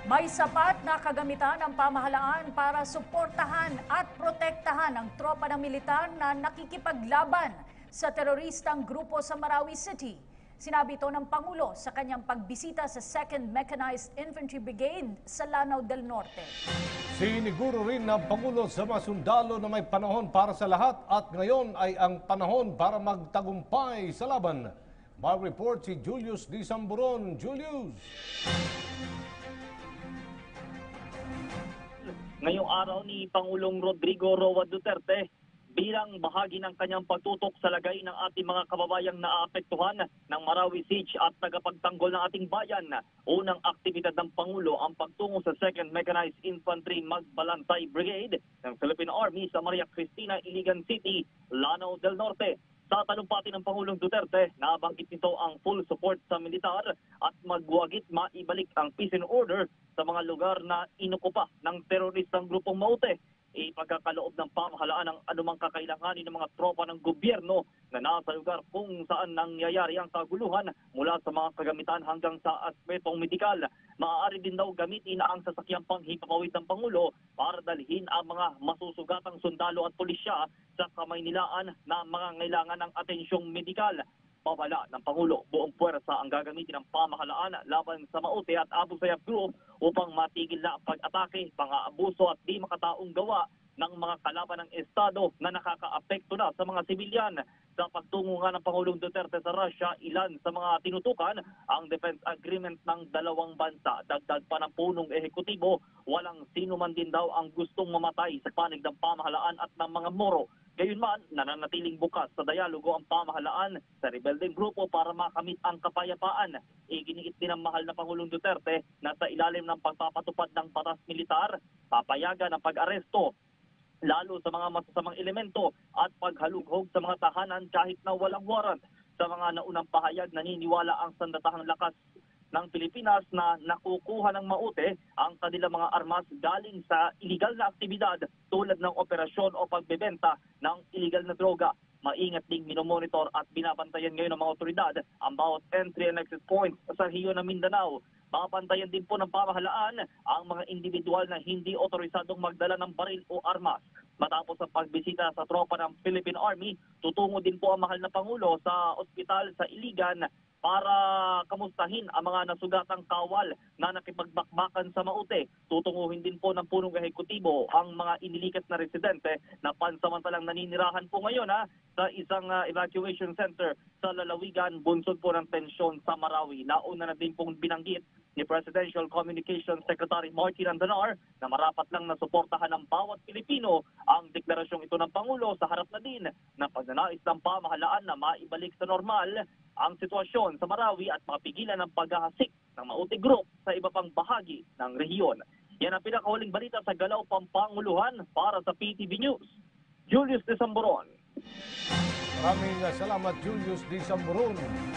May sapat na kagamitan ng pamahalaan para suportahan at protektahan ang tropa ng militar na nakikipaglaban sa teroristang grupo sa Marawi City. Sinabi ito ng Pangulo sa kanyang pagbisita sa 2nd Mechanized Infantry Brigade sa Lanao del Norte. Siniguro rin ng Pangulo sa mga sundalo na may panahon para sa lahat at ngayon ay ang panahon para magtagumpay sa laban. Mag-report si Julius D. Samburon. Julius! Ngayong araw ni Pangulong Rodrigo Roa Duterte bilang bahagi ng kanyang pagtutok sa lagay ng ating mga kababayang naaapektuhan ng Marawi Siege at tagapagtanggol ng ating bayan. Unang aktibidad ng Pangulo ang pagtungo sa 2nd Mechanized Infantry Magbalantay Brigade ng Philippine Army sa Maria Cristina, Iligan City, Lanao del Norte. Sa talumpati ng Pangulong Duterte, nabanggit nito ang full support sa militar at magwagit maibalik ang peace and order sa mga lugar na inukupa ng teroristang grupong Maute. Ipagkakaloob ng pamahalaan ang anumang kakailanganin ng mga tropa ng gobyerno na nasa lugar kung saan nangyayari ang kaguluhan mula sa mga kagamitan hanggang sa aspetong medikal. Maaari din daw gamitin ang sasakyang panghipapawid ng Pangulo para dalhin ang mga masusugatang sundalo at pulisya sa Kamaynilaan na mga ngailangan ng atensyong medikal. Babala ng Pangulo, buong puwersa ang gagamitin ng pamahalaan laban sa Maute at Abu Sayyaf Group upang matigil na ang pag-atake, pang-aabuso at di makataong gawa ng mga kalaban ng Estado na nakakaapekto na sa mga sibilyan. Sa pagtungo nga ng Pangulong Duterte sa Russia, ilan sa mga tinutukan ang defense agreement ng dalawang bansa. Dagdag pa ng punong ehekutibo, walang sino man din daw ang gustong mamatay sa panig ng pamahalaan at ng mga Moro. Gayunman, nananatiling bukas sa dialogo ang pamahalaan sa rebeldeng grupo para makamit ang kapayapaan. Iginiit din ng mahal na Pangulong Duterte na sa ilalim ng pagpapatupad ng batas militar, papayagan ang pag-aresto lalo sa mga masasamang elemento at paghalughog sa mga tahanan kahit na walang warrant. Sa mga naunang pahayag, naniniwala ang sandatahang lakas ng Pilipinas na nakukuha ng Maute ang kanilang mga armas galing sa iligal na aktibidad tulad ng operasyon o pagbebenta ng iligal na droga. Maingat ding minomonitor at binabantayan ngayon ng mga otoridad ang bawat entry and exit points sa rehiyon ng Mindanao. Babantayan din po ng pamahalaan ang mga individual na hindi otorisadong magdala ng baril o armas. Matapos ang pagbisita sa tropa ng Philippine Army, tutungo din po ang mahal na Pangulo sa ospital sa Iligan para kamustahin ang mga nasugatang kawal na nakipagbakbakan sa Maute. Tutunguhin din po ng punong ehekutibo ang mga inilikas na residente na pansamantalang naninirahan po ngayon sa isang evacuation center sa lalawigan, bunsod po ng tensyon sa Marawi. Nauna na din pong binanggit ni Presidential Communications Secretary Martin Andanar na marapat lang na suportahan ng bawat Pilipino ang deklarasyong ito ng Pangulo sa harap na din na pagnanais ng pamahalaan na maibalik sa normal ang sitwasyon sa Marawi at mapigilan ang paghahasik ng Maute Group sa iba pang bahagi ng rehiyon. Yan ang pinakahuling balita sa Galaw Pampanguluhan para sa PTV News. Julius de Samburon. Maraming salamat, Julius D. Samburon.